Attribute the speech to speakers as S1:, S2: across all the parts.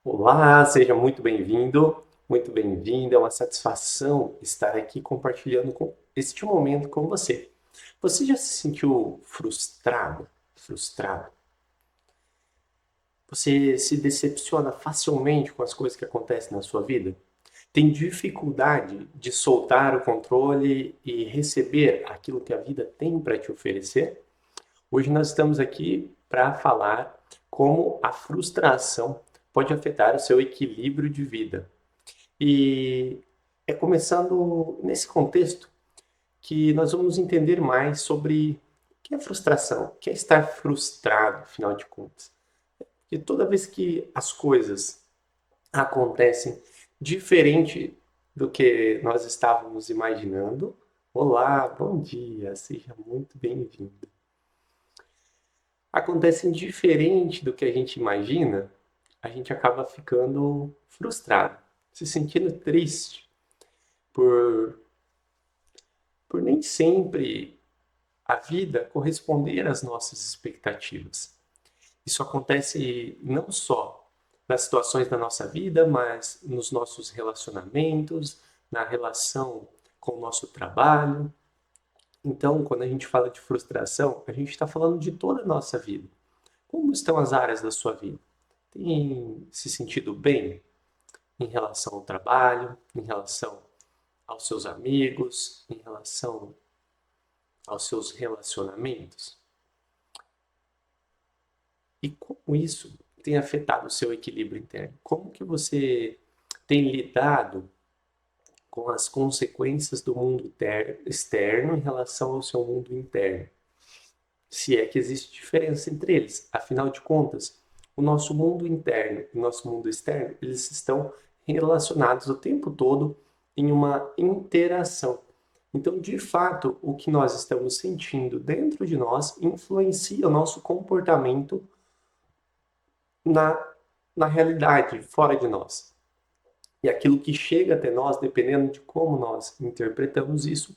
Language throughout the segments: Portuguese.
S1: Olá, seja muito bem-vindo, muito bem-vinda. É uma satisfação estar aqui compartilhando este momento com você. Você já se sentiu frustrado? Frustrado? Você se decepciona facilmente com as coisas que acontecem na sua vida? Tem dificuldade de soltar o controle e receber aquilo que a vida tem para te oferecer? Hoje nós estamos aqui para falar como a frustração pode afetar o seu equilíbrio de vida. E é começando nesse contexto que nós vamos entender mais sobre o que é frustração, o que é estar frustrado, afinal de contas. Porque toda vez que as coisas acontecem diferente do que nós estávamos imaginando, olá, bom dia, seja muito bem-vindo. Acontecem diferente do que a gente imagina, a gente acaba ficando frustrado, se sentindo triste por nem sempre a vida corresponder às nossas expectativas. Isso acontece não só nas situações da nossa vida, mas nos nossos relacionamentos, na relação com o nosso trabalho. Então, quando a gente fala de frustração, a gente está falando de toda a nossa vida. Como estão as áreas da sua vida? Tem se sentido bem em relação ao trabalho, em relação aos seus amigos, em relação aos seus relacionamentos? E como isso tem afetado o seu equilíbrio interno? Como que você tem lidado com as consequências do mundo externo em relação ao seu mundo interno? Se é que existe diferença entre eles. Afinal de contas, o nosso mundo interno e o nosso mundo externo, eles estão relacionados o tempo todo em uma interação. Então, de fato, o que nós estamos sentindo dentro de nós influencia o nosso comportamento na, na realidade, fora de nós. E aquilo que chega até nós, dependendo de como nós interpretamos isso,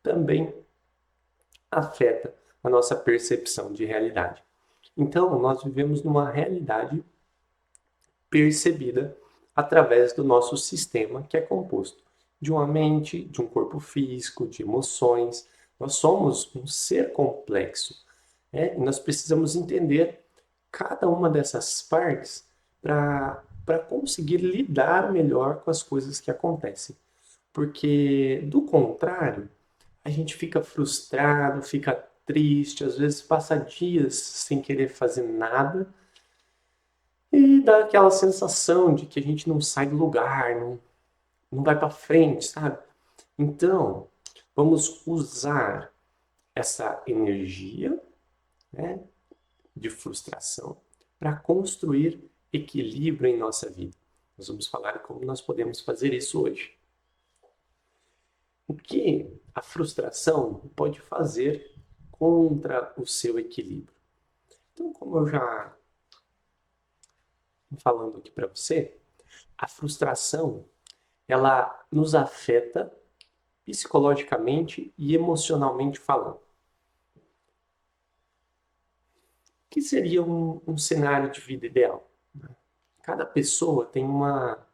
S1: também afeta a nossa percepção de realidade. Então, nós vivemos numa realidade percebida através do nosso sistema, que é composto de uma mente, de um corpo físico, de emoções. Nós somos um ser complexo, né? E nós precisamos entender cada uma dessas partes para conseguir lidar melhor com as coisas que acontecem. Porque, do contrário, a gente fica frustrado, fica triste, às vezes passa dias sem querer fazer nada e dá aquela sensação de que a gente não sai do lugar, não vai para frente, sabe? Então, vamos usar essa energia, né, de frustração para construir equilíbrio em nossa vida. Nós vamos falar como nós podemos fazer isso hoje. O que a frustração pode fazer contra o seu equilíbrio? Então, como eu já falando aqui para você, a frustração ela nos afeta psicologicamente e emocionalmente falando. O que seria um cenário de vida ideal? Cada pessoa tem uma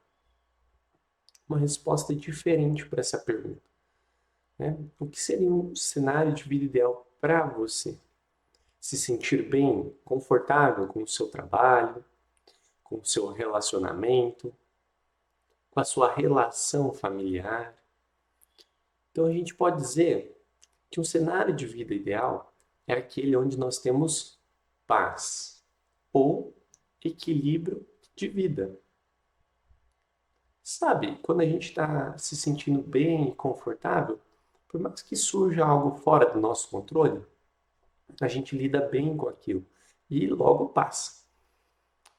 S1: resposta diferente para essa pergunta. Né? O que seria um cenário de vida ideal para você? Se sentir bem, confortável com o seu trabalho, com o seu relacionamento, com a sua relação familiar. Então a gente pode dizer que um cenário de vida ideal é aquele onde nós temos paz ou equilíbrio de vida. Sabe, quando a gente está se sentindo bem e confortável, por mais que surja algo fora do nosso controle, a gente lida bem com aquilo e logo passa.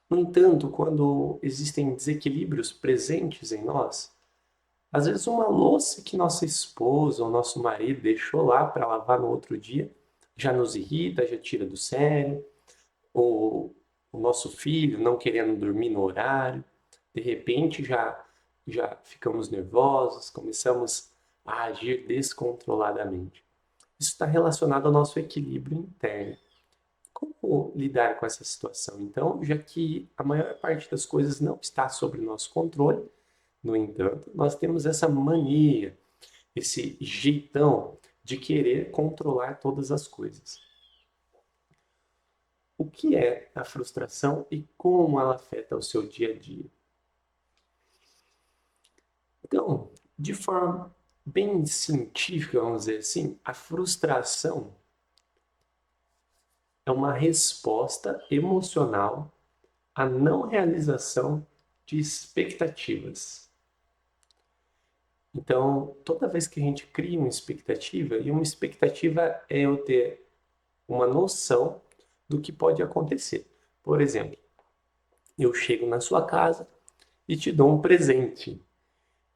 S1: No entanto, quando existem desequilíbrios presentes em nós, às vezes uma louça que nossa esposa ou nosso marido deixou lá para lavar no outro dia já nos irrita, já tira do sério, ou o nosso filho não querendo dormir no horário, de repente já ficamos nervosos, começamos a agir descontroladamente. Isso está relacionado ao nosso equilíbrio interno. Como lidar com essa situação? Então, já que a maior parte das coisas não está sob nosso controle, no entanto, nós temos essa mania, esse jeitão de querer controlar todas as coisas. O que é a frustração e como ela afeta o seu dia a dia? Então, de forma bem científica, vamos dizer assim, a frustração é uma resposta emocional à não realização de expectativas. Então, toda vez que a gente cria uma expectativa, e uma expectativa é eu ter uma noção do que pode acontecer. Por exemplo, eu chego na sua casa e te dou um presente.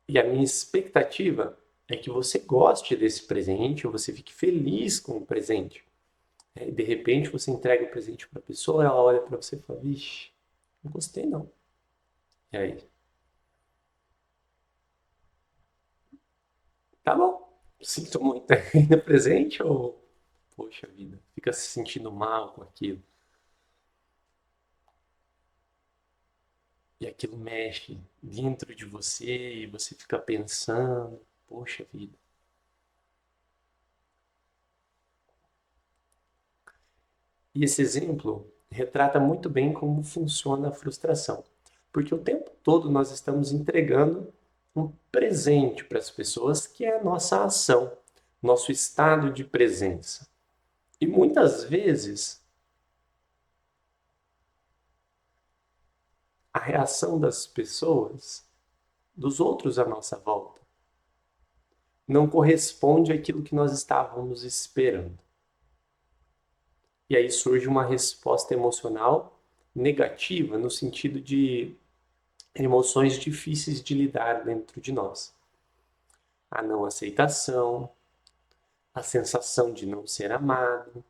S1: E a minha expectativa é que você goste desse presente, ou você fique feliz com o presente. E de repente você entrega o presente para a pessoa, ela olha para você e fala: vixe, não gostei não. E aí? Tá bom, sinto muito. Ainda presente ou, poxa vida, fica se sentindo mal com aquilo. E aquilo mexe dentro de você e você fica pensando, poxa vida. E esse exemplo retrata muito bem como funciona a frustração. Porque o tempo todo nós estamos entregando um presente para as pessoas que é a nossa ação, nosso estado de presença. E muitas vezes a reação das pessoas, dos outros à nossa volta, não corresponde àquilo que nós estávamos esperando. E aí surge uma resposta emocional negativa, no sentido de emoções difíceis de lidar dentro de nós. A não aceitação, a sensação de não ser amado,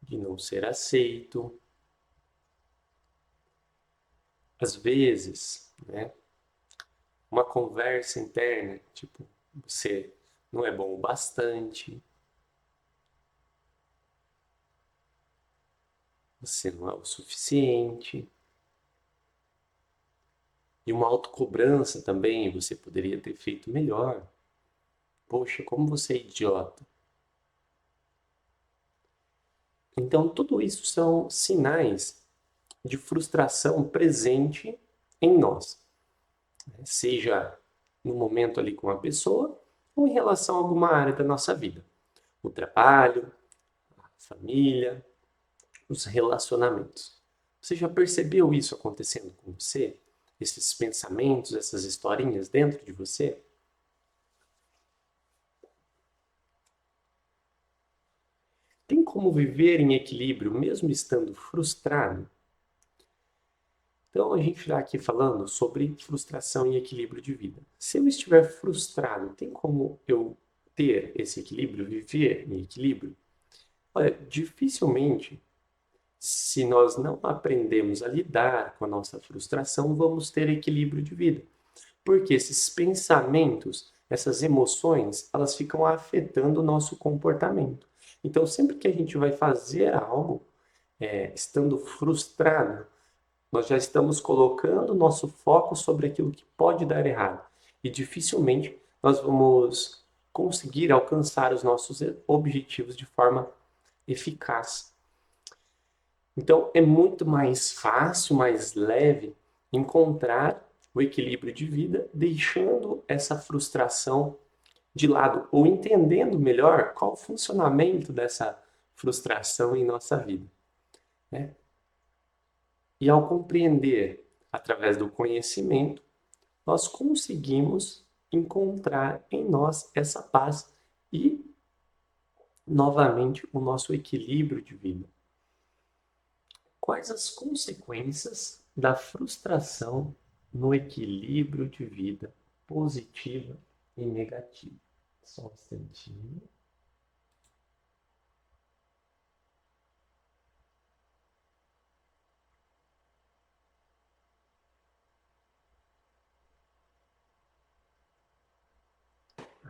S1: de não ser aceito. Às vezes, né, uma conversa interna, tipo, você não é bom o bastante, você não é o suficiente. E uma autocobrança também, você poderia ter feito melhor. Poxa, como você é idiota. Então, tudo isso são sinais de frustração presente em nós, né? Seja no momento ali com a pessoa ou em relação a alguma área da nossa vida. O trabalho, a família, os relacionamentos. Você já percebeu isso acontecendo com você? Esses pensamentos, essas historinhas dentro de você? Tem como viver em equilíbrio mesmo estando frustrado? Então, a gente está aqui falando sobre frustração e equilíbrio de vida. Se eu estiver frustrado, tem como eu ter esse equilíbrio, viver em equilíbrio? Olha, dificilmente, se nós não aprendemos a lidar com a nossa frustração, vamos ter equilíbrio de vida. Porque esses pensamentos, essas emoções, elas ficam afetando o nosso comportamento. Então, sempre que a gente vai fazer algo, estando frustrado, nós já estamos colocando nosso foco sobre aquilo que pode dar errado. E dificilmente nós vamos conseguir alcançar os nossos objetivos de forma eficaz. Então é muito mais fácil, mais leve encontrar o equilíbrio de vida, deixando essa frustração de lado ou entendendo melhor qual o funcionamento dessa frustração em nossa vida, né? E ao compreender através do conhecimento, nós conseguimos encontrar em nós essa paz e, novamente, o nosso equilíbrio de vida. Quais as consequências da frustração no equilíbrio de vida positiva e negativa? Só um instantinho.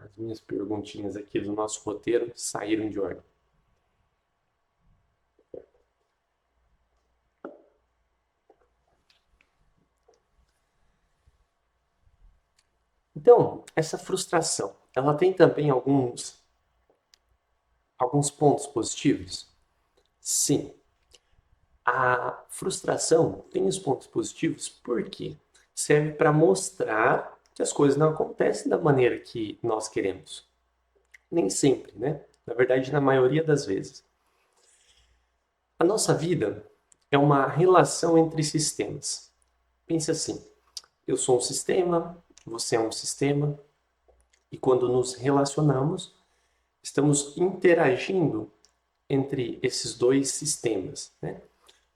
S1: As minhas perguntinhas aqui do nosso roteiro saíram de ordem. Então, essa frustração, ela tem também alguns pontos positivos? Sim. A frustração tem os pontos positivos porque serve para mostrar que as coisas não acontecem da maneira que nós queremos. Nem sempre, né? Na verdade, na maioria das vezes. A nossa vida é uma relação entre sistemas. Pense assim: eu sou um sistema, você é um sistema, e quando nos relacionamos, estamos interagindo entre esses dois sistemas, né?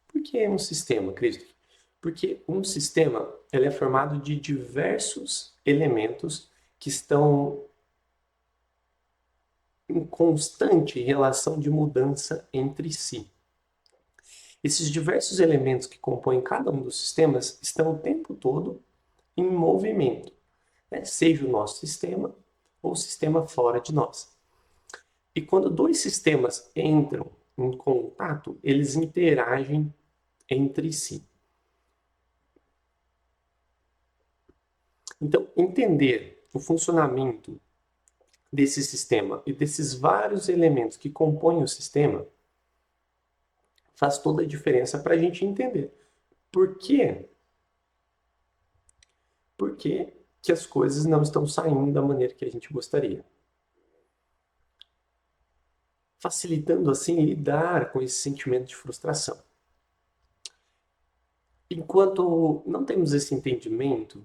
S1: Por que é um sistema, Cristo? Porque um sistema ele é formado de diversos elementos que estão em constante relação de mudança entre si. Esses diversos elementos que compõem cada um dos sistemas estão o tempo todo em movimento, né? Seja o nosso sistema ou o sistema fora de nós. E quando dois sistemas entram em contato, eles interagem entre si. Então, entender o funcionamento desse sistema e desses vários elementos que compõem o sistema faz toda a diferença para a gente entender por quê? Por que que as coisas não estão saindo da maneira que a gente gostaria. Facilitando assim lidar com esse sentimento de frustração. Enquanto não temos esse entendimento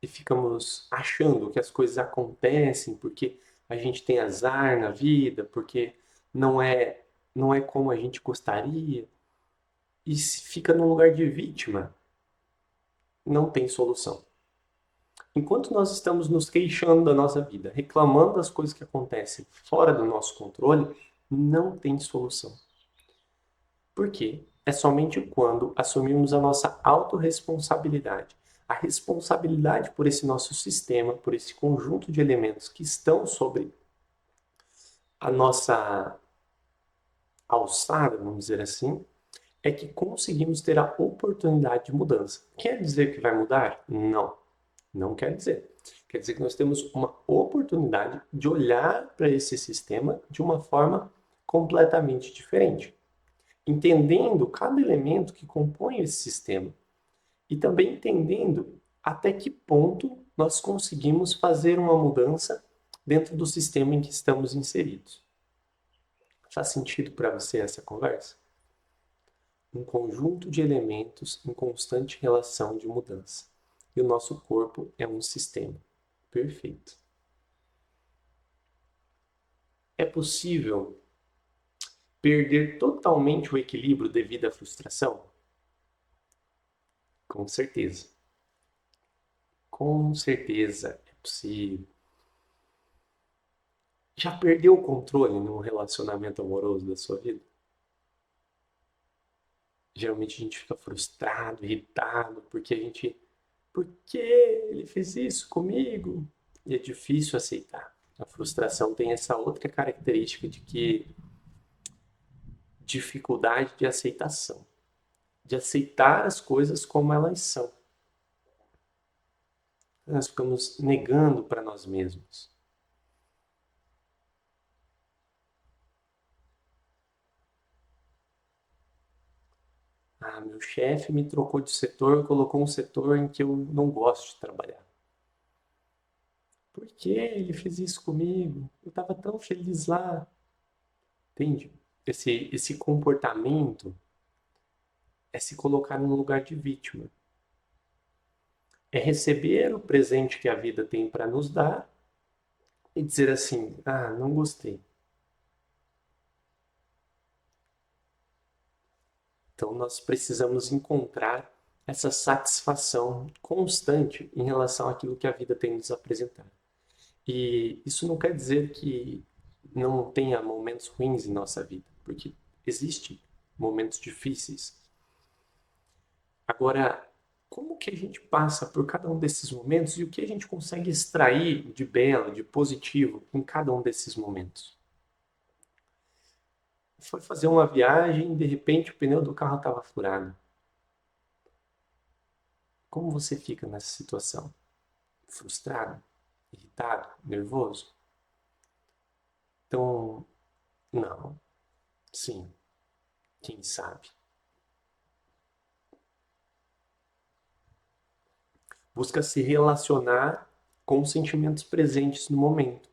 S1: e ficamos achando que as coisas acontecem porque a gente tem azar na vida, porque não é não é como a gente gostaria, e se fica no lugar de vítima, não tem solução. Enquanto nós estamos nos queixando da nossa vida, reclamando das coisas que acontecem fora do nosso controle, não tem solução. Por quê? É somente quando assumimos a nossa autorresponsabilidade, a responsabilidade por esse nosso sistema, por esse conjunto de elementos que estão sobre a nossa alçada, vamos dizer assim, é que conseguimos ter a oportunidade de mudança. Quer dizer que vai mudar? Não, não quer dizer. Quer dizer que nós temos uma oportunidade de olhar para esse sistema de uma forma completamente diferente, entendendo cada elemento que compõe esse sistema e também entendendo até que ponto nós conseguimos fazer uma mudança dentro do sistema em que estamos inseridos. Faz sentido para você essa conversa? Um conjunto de elementos em constante relação de mudança. E o nosso corpo é um sistema. Perfeito. É possível perder totalmente o equilíbrio devido à frustração? Com certeza. Com certeza é possível. Já perdeu o controle no relacionamento amoroso da sua vida? Geralmente a gente fica frustrado, irritado, porque a gente. Por que ele fez isso comigo? E é difícil aceitar. A frustração tem essa outra característica de que dificuldade de aceitação, de aceitar as coisas como elas são. Nós ficamos negando para nós mesmos. Ah, meu chefe me trocou de setor, colocou um setor em que eu não gosto de trabalhar. Por que ele fez isso comigo? Eu estava tão feliz lá. Entende? Esse comportamento é se colocar no lugar de vítima. É receber o presente que a vida tem para nos dar e dizer assim: ah, não gostei. Então nós precisamos encontrar essa satisfação constante em relação àquilo que a vida tem nos apresentado. E isso não quer dizer que não tenha momentos ruins em nossa vida, porque existem momentos difíceis. Agora, como que a gente passa por cada um desses momentos e o que a gente consegue extrair de belo, de positivo em cada um desses momentos? Foi fazer uma viagem e de repente o pneu do carro estava furado. Como você fica nessa situação? frustrado, irritado, nervoso? Então, não. Sim, quem sabe? Busca se relacionar com os sentimentos presentes no momento.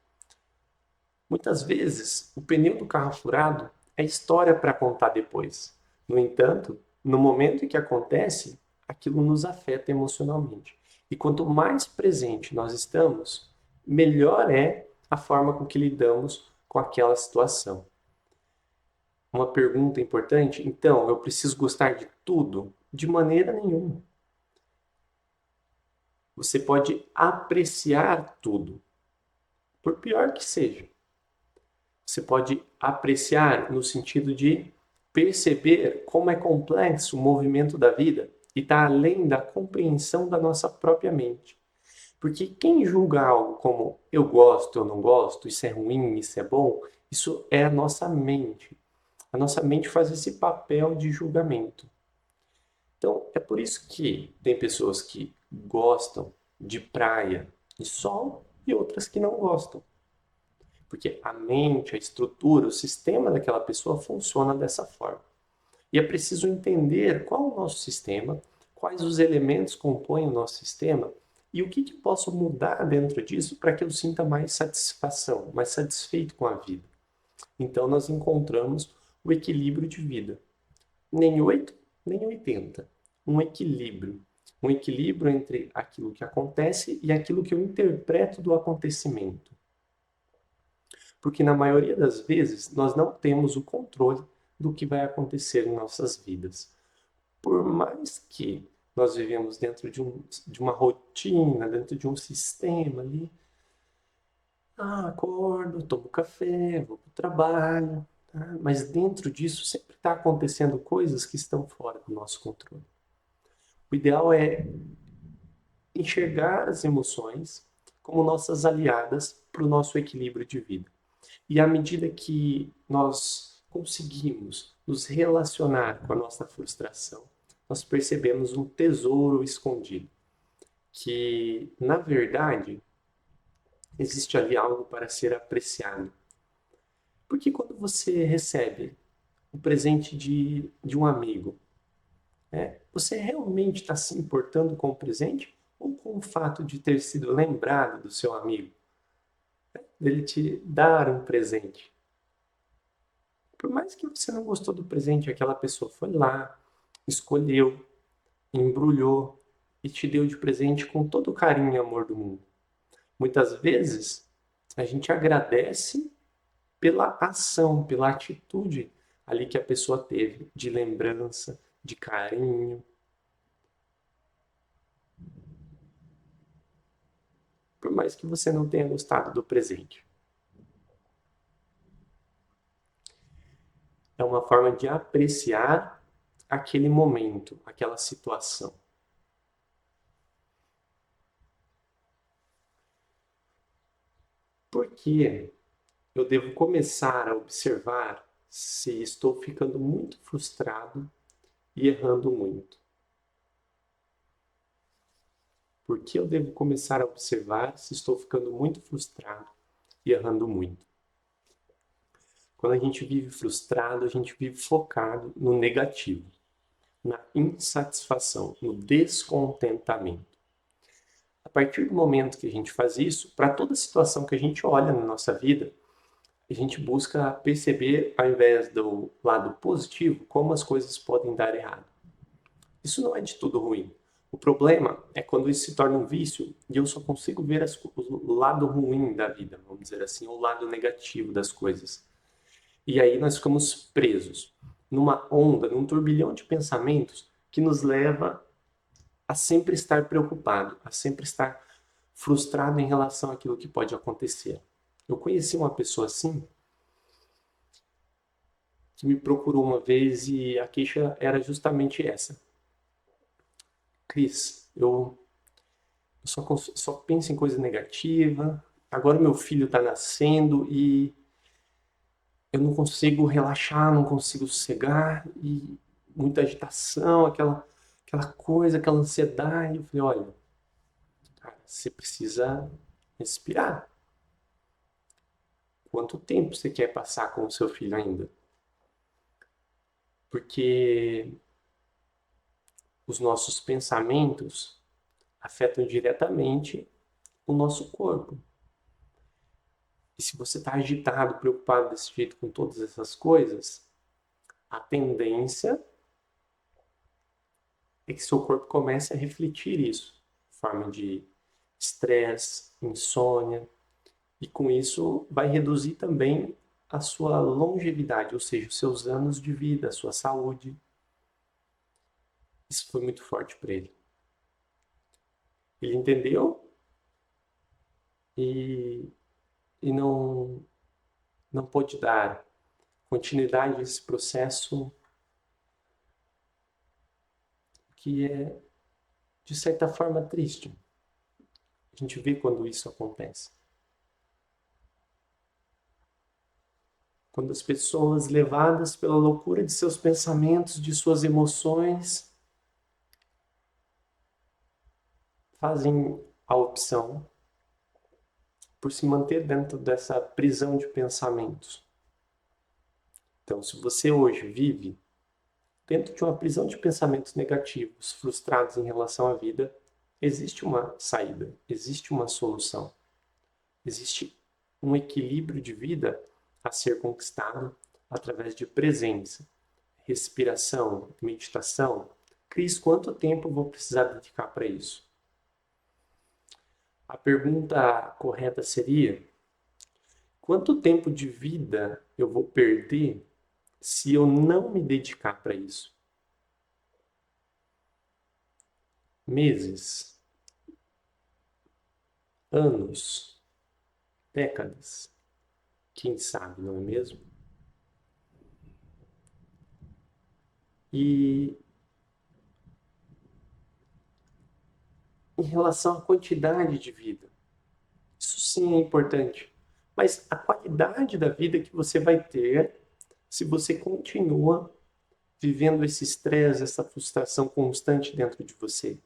S1: Muitas vezes, o pneu do carro furado é história para contar depois. No entanto, no momento em que acontece, aquilo nos afeta emocionalmente. E quanto mais presente nós estamos, melhor é a forma com que lidamos com aquela situação. Uma pergunta importante, então, eu preciso gostar de tudo? De maneira nenhuma. Você pode apreciar tudo, por pior que seja. Você pode apreciar no sentido de perceber como é complexo o movimento da vida e está além da compreensão da nossa própria mente. Porque quem julga algo como eu gosto, eu não gosto, isso é ruim, isso é bom, isso é a nossa mente. A nossa mente faz esse papel de julgamento. Então, é por isso que tem pessoas que gostam de praia e sol e outras que não gostam. Porque a mente, a estrutura, o sistema daquela pessoa funciona dessa forma. E é preciso entender qual é o nosso sistema, quais os elementos compõem o nosso sistema e o que eu posso mudar dentro disso para que eu sinta mais satisfação, mais satisfeito com a vida. Então nós encontramos o equilíbrio de vida. Nem 8, nem 80. Um equilíbrio. Um equilíbrio entre aquilo que acontece e aquilo que eu interpreto do acontecimento. Porque na maioria das vezes nós não temos o controle do que vai acontecer em nossas vidas. Por mais que nós vivemos dentro de uma rotina, dentro de um sistema ali, acordo, tomo café, vou para o trabalho, tá? Mas dentro disso sempre está acontecendo coisas que estão fora do nosso controle. O ideal é enxergar as emoções como nossas aliadas para o nosso equilíbrio de vida. E à medida que nós conseguimos nos relacionar com a nossa frustração, nós percebemos um tesouro escondido, que na verdade existe ali algo para ser apreciado. Porque quando você recebe um presente de um amigo, você realmente está se importando com o presente ou com o fato de ter sido lembrado do seu amigo, dele te dar um presente? Por mais que você não gostou do presente, aquela pessoa foi lá, escolheu, embrulhou e te deu de presente com todo o carinho e amor do mundo. Muitas vezes a gente agradece pela ação, pela atitude ali que a pessoa teve, de lembrança, de carinho. Por mais que você não tenha gostado do presente. É uma forma de apreciar aquele momento, aquela situação. Por que eu devo começar a observar se estou ficando muito frustrado e errando muito? Por que eu devo começar a observar se estou ficando muito frustrado e errando muito? Quando a gente vive frustrado, a gente vive focado no negativo, na insatisfação, no descontentamento. A partir do momento que a gente faz isso, para toda situação que a gente olha na nossa vida, a gente busca perceber, ao invés do lado positivo, como as coisas podem dar errado. Isso não é de tudo ruim. O problema é quando isso se torna um vício e eu só consigo ver o lado ruim da vida, vamos dizer assim, o lado negativo das coisas. E aí nós ficamos presos numa onda, num turbilhão de pensamentos que nos leva a sempre estar preocupado, a sempre estar frustrado em relação àquilo que pode acontecer. Eu conheci uma pessoa assim que me procurou uma vez e a queixa era justamente essa. Cris, eu só penso em coisa negativa, agora meu filho está nascendo e eu não consigo relaxar, não consigo sossegar e muita agitação, aquela coisa, aquela ansiedade. Eu falei, olha, você precisa respirar. Quanto tempo você quer passar com o seu filho ainda? Porque os nossos pensamentos afetam diretamente o nosso corpo. E se você está agitado, preocupado desse jeito com todas essas coisas, a tendência é que seu corpo comece a refletir isso, em forma de estresse, insônia, e com isso vai reduzir também a sua longevidade, ou seja, os seus anos de vida, a sua saúde. Isso foi muito forte para ele. Ele entendeu e, e não pôde dar continuidade a esse processo que é, de certa forma, triste. A gente vê quando isso acontece. Quando as pessoas, levadas pela loucura de seus pensamentos, de suas emoções, fazem a opção por se manter dentro dessa prisão de pensamentos. Então, se você hoje vive dentro de uma prisão de pensamentos negativos, frustrados em relação à vida, existe uma saída, existe uma solução, existe um equilíbrio de vida a ser conquistado através de presença, respiração, meditação. Cris, quanto tempo eu vou precisar dedicar para isso? A pergunta correta seria: quanto tempo de vida eu vou perder se eu não me dedicar para isso? Meses, anos, décadas, quem sabe, não é mesmo? E em relação à quantidade de vida, isso sim é importante, mas a qualidade da vida que você vai ter se você continua vivendo esse estresse, essa frustração constante dentro de você.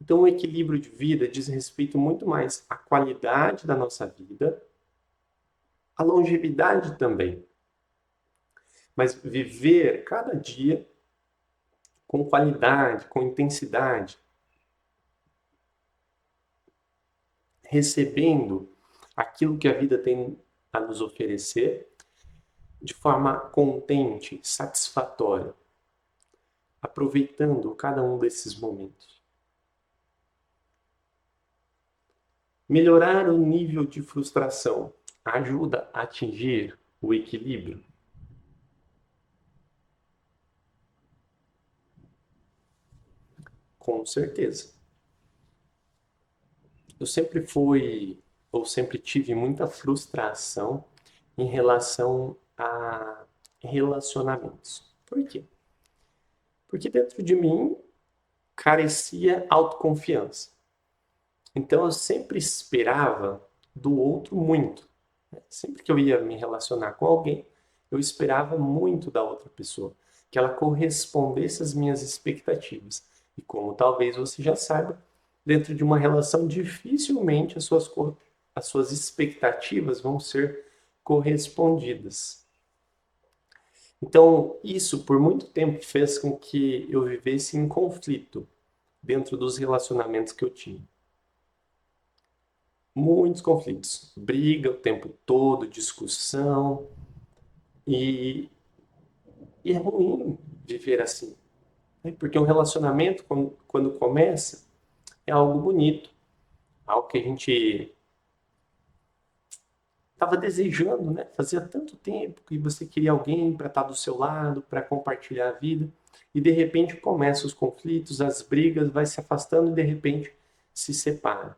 S1: Então, o equilíbrio de vida diz respeito muito mais à qualidade da nossa vida, à longevidade também. Mas viver cada dia com qualidade, com intensidade, recebendo aquilo que a vida tem a nos oferecer de forma contente, satisfatória, aproveitando cada um desses momentos. Melhorar o nível de frustração ajuda a atingir o equilíbrio? Com certeza. Eu sempre fui, ou sempre tive muita frustração em relação a relacionamentos. Por quê? Porque dentro de mim carecia autoconfiança. Então eu sempre esperava do outro muito. Sempre que eu ia me relacionar com alguém, eu esperava muito da outra pessoa, que ela correspondesse às minhas expectativas. E como talvez você já saiba, dentro de uma relação dificilmente as suas expectativas vão ser correspondidas. Então, isso por muito tempo fez com que eu vivesse em conflito dentro dos relacionamentos que eu tinha. Muitos conflitos, briga o tempo todo, discussão, e, e é ruim viver assim, né? Porque um relacionamento, quando começa, é algo bonito, algo que a gente estava desejando, né? Fazia tanto tempo que você queria alguém para estar do seu lado, para compartilhar a vida, e de repente começam os conflitos, as brigas, vai se afastando e de repente se separa.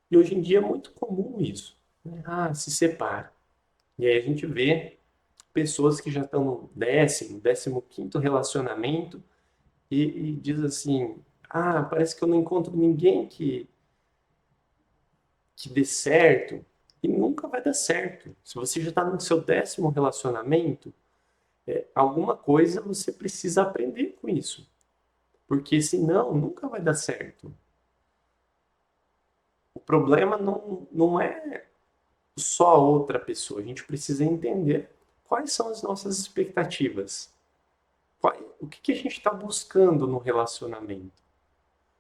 S1: E hoje em dia é muito comum isso, né? Ah, se separa. E aí a gente vê pessoas que já estão no décimo quinto relacionamento e diz assim, ah, parece que eu não encontro ninguém que dê certo, e nunca vai dar certo. Se você já está no seu 10º relacionamento, alguma coisa você precisa aprender com isso. porque senão nunca vai dar certo. O problema não é só a outra pessoa, a gente precisa entender quais são as nossas expectativas, o que a gente está buscando no relacionamento.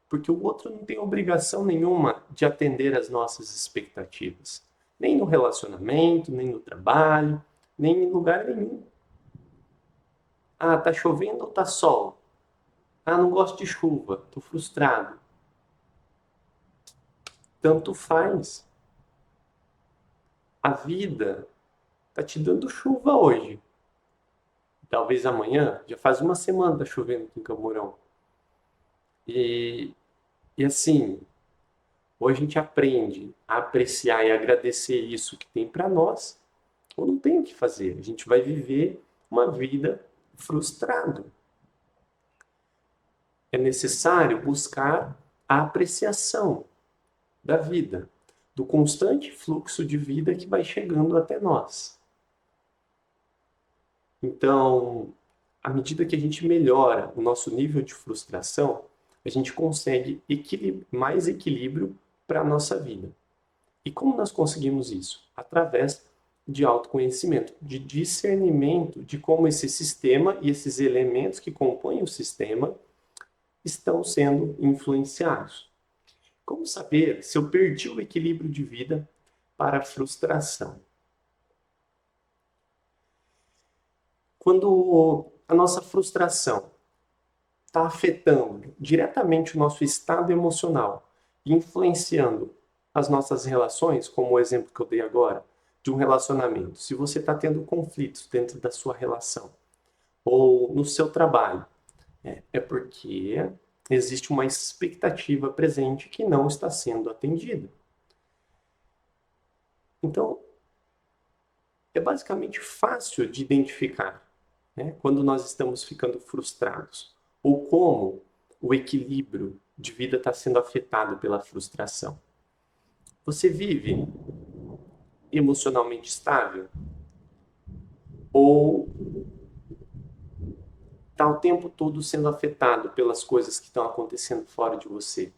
S1: Porque o outro não tem obrigação nenhuma de atender às nossas expectativas. Nem no relacionamento, nem no trabalho, nem em lugar nenhum. Ah, tá chovendo ou tá sol? Ah, não gosto de chuva, tô frustrado. Tanto faz. A vida tá te dando chuva hoje. Talvez amanhã, já faz uma semana tá chovendo aqui em Camorão. E, e assim, ou a gente aprende a apreciar e agradecer isso que tem para nós, ou não tem o que fazer. A gente vai viver uma vida frustrado. É necessário buscar a apreciação da vida, do constante fluxo de vida que vai chegando até nós. Então, à medida que a gente melhora o nosso nível de frustração, a gente consegue mais equilíbrio para a nossa vida. E como nós conseguimos isso? Através de autoconhecimento, de discernimento de como esse sistema e esses elementos que compõem o sistema estão sendo influenciados. Como saber se eu perdi o equilíbrio de vida para a frustração? Quando a nossa frustração está afetando diretamente o nosso estado emocional, influenciando as nossas relações, como o exemplo que eu dei agora, de um relacionamento. Se você está tendo conflitos dentro da sua relação ou no seu trabalho, é porque existe uma expectativa presente que não está sendo atendida. Então, é basicamente fácil de identificar, né, quando nós estamos ficando frustrados ou como o equilíbrio de vida está sendo afetado pela frustração. Você vive emocionalmente estável ou está o tempo todo sendo afetado pelas coisas que estão acontecendo fora de você?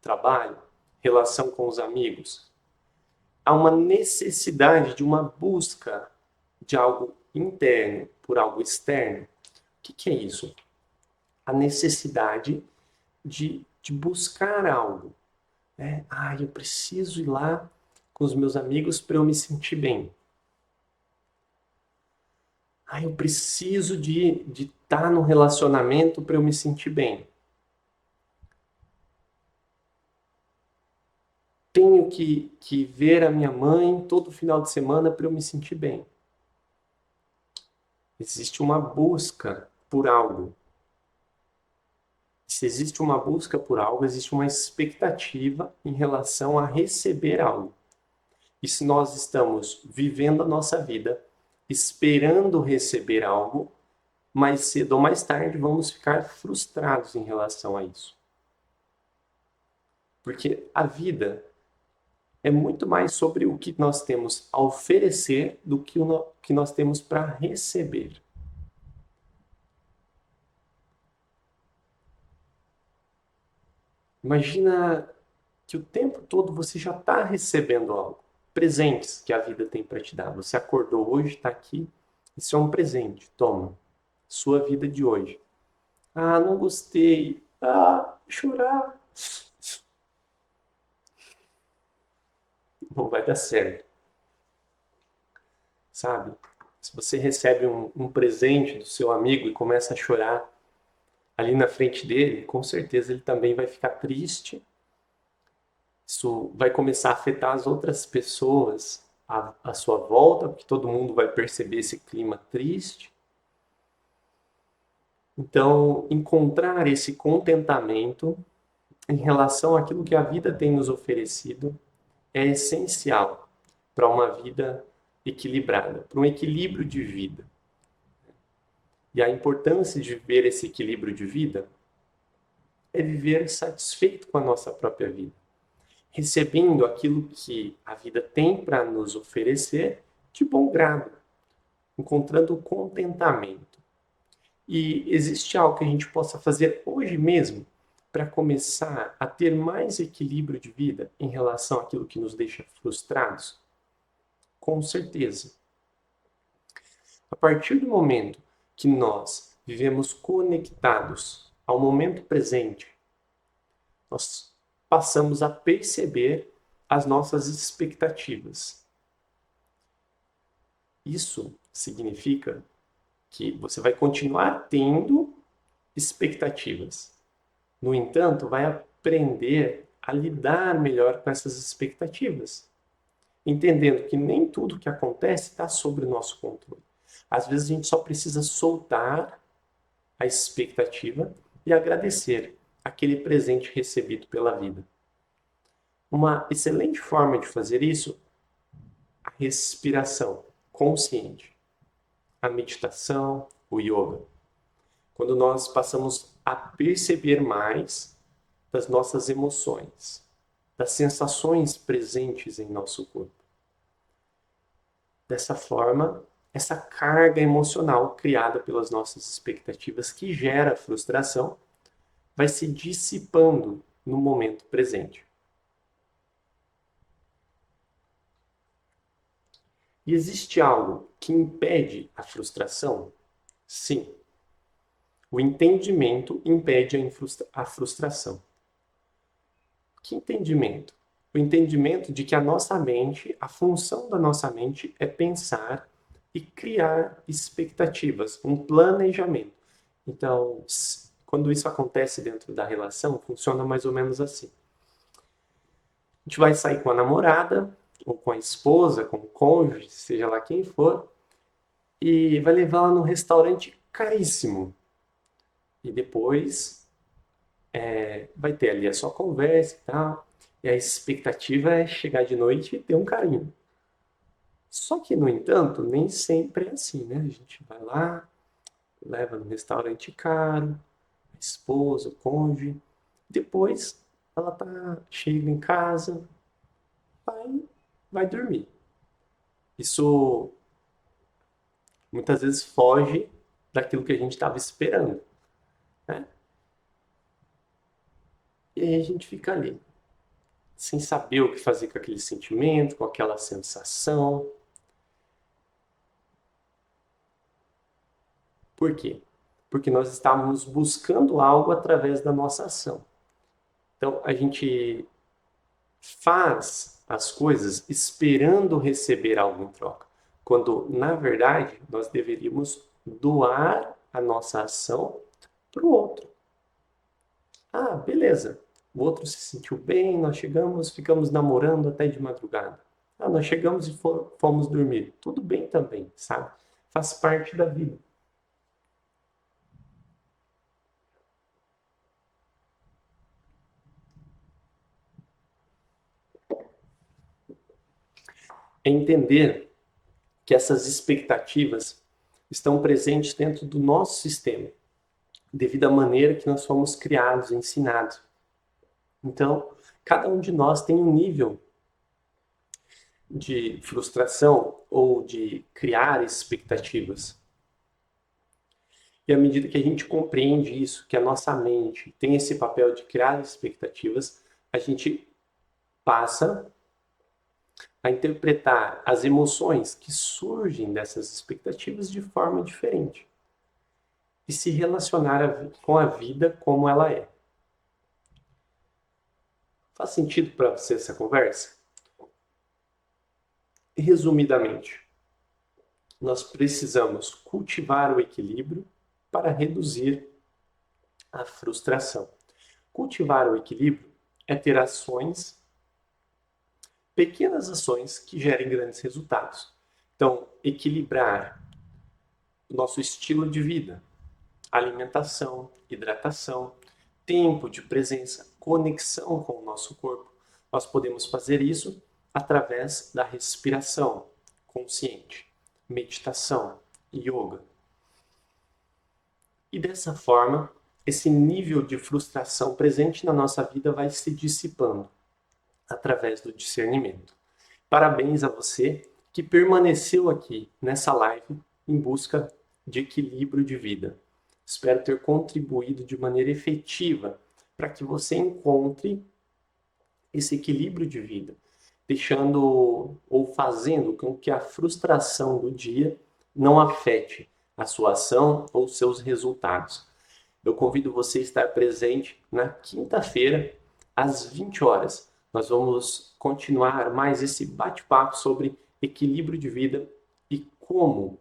S1: Trabalho, relação com os amigos. Há uma necessidade de uma busca de algo interno por algo externo. O que é isso? A necessidade de buscar algo. Né? Ah, eu preciso ir lá com os meus amigos para eu me sentir bem. Ah, eu preciso de estar no relacionamento para eu me sentir bem. Tenho que ver a minha mãe todo final de semana para eu me sentir bem. Existe uma busca por algo. Se existe uma busca por algo, existe uma expectativa em relação a receber algo. E se nós estamos vivendo a nossa vida esperando receber algo, mais cedo ou mais tarde vamos ficar frustrados em relação a isso. Porque a vida é muito mais sobre o que nós temos a oferecer do que o que nós temos para receber. Imagina que o tempo todo você já está recebendo algo. Presentes que a vida tem para te dar. Você acordou hoje, está aqui. Isso é um presente. Toma. Sua vida de hoje. Ah, não gostei. Ah, chorar. Não vai dar certo. Sabe? Se você recebe um presente do seu amigo e começa a chorar ali na frente dele, com certeza ele também vai ficar triste. Isso vai começar a afetar as outras pessoas à sua volta, porque todo mundo vai perceber esse clima triste. Então, encontrar esse contentamento em relação àquilo que a vida tem nos oferecido é essencial para uma vida equilibrada, para um equilíbrio de vida. E a importância de viver esse equilíbrio de vida é viver satisfeito com a nossa própria vida, recebendo aquilo que a vida tem para nos oferecer de bom grado, encontrando contentamento. E existe algo que a gente possa fazer hoje mesmo para começar a ter mais equilíbrio de vida em relação àquilo que nos deixa frustrados? Com certeza. A partir do momento que nós vivemos conectados ao momento presente, nós passamos a perceber as nossas expectativas. Isso significa que você vai continuar tendo expectativas. No entanto, vai aprender a lidar melhor com essas expectativas, entendendo que nem tudo que acontece está sob o nosso controle. Às vezes a gente só precisa soltar a expectativa e agradecer aquele presente recebido pela vida. Uma excelente forma de fazer isso é a respiração consciente, a meditação, o yoga. Quando nós passamos a perceber mais das nossas emoções, das sensações presentes em nosso corpo. Dessa forma, essa carga emocional criada pelas nossas expectativas que gera frustração vai se dissipando no momento presente. E existe algo que impede a frustração? Sim. O entendimento impede a frustração. Que entendimento? O entendimento de que a nossa mente, a função da nossa mente é pensar e criar expectativas, um planejamento. Então, quando isso acontece dentro da relação, funciona mais ou menos assim. A gente vai sair com a namorada, ou com a esposa, com o cônjuge, seja lá quem for, e vai levá-la num restaurante caríssimo. E depois vai ter ali a sua conversa e tal. E a expectativa é chegar de noite e ter um carinho. Só que, no entanto, nem sempre é assim, né? A gente vai lá, leva num restaurante caro, a esposa, o cônjuge. Depois, chega em casa, vai dormir. Isso muitas vezes foge daquilo que a gente estava esperando, né? E aí a gente fica ali, sem saber o que fazer com aquele sentimento, com aquela sensação. Por quê? Porque nós estávamos buscando algo através da nossa ação. Então, a gente faz as coisas esperando receber algo em troca, quando, na verdade, nós deveríamos doar a nossa ação para o outro. Ah, beleza. O outro se sentiu bem, nós chegamos, ficamos namorando até de madrugada. Ah, nós chegamos e fomos dormir. Tudo bem também, sabe? Faz parte da vida. É entender que essas expectativas estão presentes dentro do nosso sistema, devido à maneira que nós fomos criados, ensinados. Então, cada um de nós tem um nível de frustração ou de criar expectativas. E à medida que a gente compreende isso, que a nossa mente tem esse papel de criar expectativas, a gente passa a interpretar as emoções que surgem dessas expectativas de forma diferente e se relacionar com a vida como ela é. Faz sentido para você essa conversa? Resumidamente, nós precisamos cultivar o equilíbrio para reduzir a frustração. Cultivar o equilíbrio é ter ações, pequenas ações que gerem grandes resultados. Então, equilibrar o nosso estilo de vida, alimentação, hidratação, tempo de presença, conexão com o nosso corpo. Nós podemos fazer isso através da respiração consciente, meditação, yoga. E dessa forma, esse nível de frustração presente na nossa vida vai se dissipando através do discernimento. Parabéns a você que permaneceu aqui nessa live em busca de equilíbrio de vida. Espero ter contribuído de maneira efetiva para que você encontre esse equilíbrio de vida, deixando ou fazendo com que a frustração do dia não afete a sua ação ou seus resultados. Eu convido você a estar presente na quinta-feira, às 20 horas. Nós vamos continuar mais esse bate-papo sobre equilíbrio de vida e como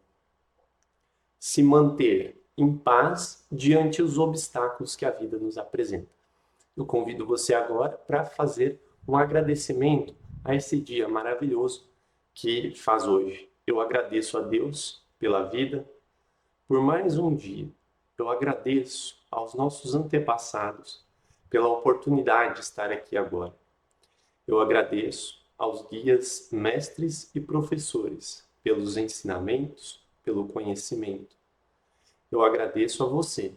S1: se manter em paz diante dos obstáculos que a vida nos apresenta. Eu convido você agora para fazer um agradecimento a esse dia maravilhoso que faz hoje. Eu agradeço a Deus pela vida, por mais um dia. Eu agradeço aos nossos antepassados pela oportunidade de estar aqui agora. Eu agradeço aos guias, mestres e professores pelos ensinamentos, pelo conhecimento. Eu agradeço a você,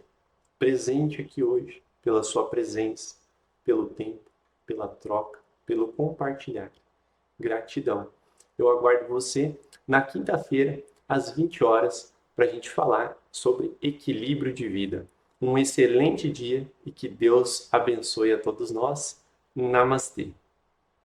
S1: presente aqui hoje, pela sua presença, pelo tempo, pela troca, pelo compartilhar. Gratidão. Eu aguardo você na quinta-feira, às 20 horas, para a gente falar sobre equilíbrio de vida. Um excelente dia e que Deus abençoe a todos nós. Namastê.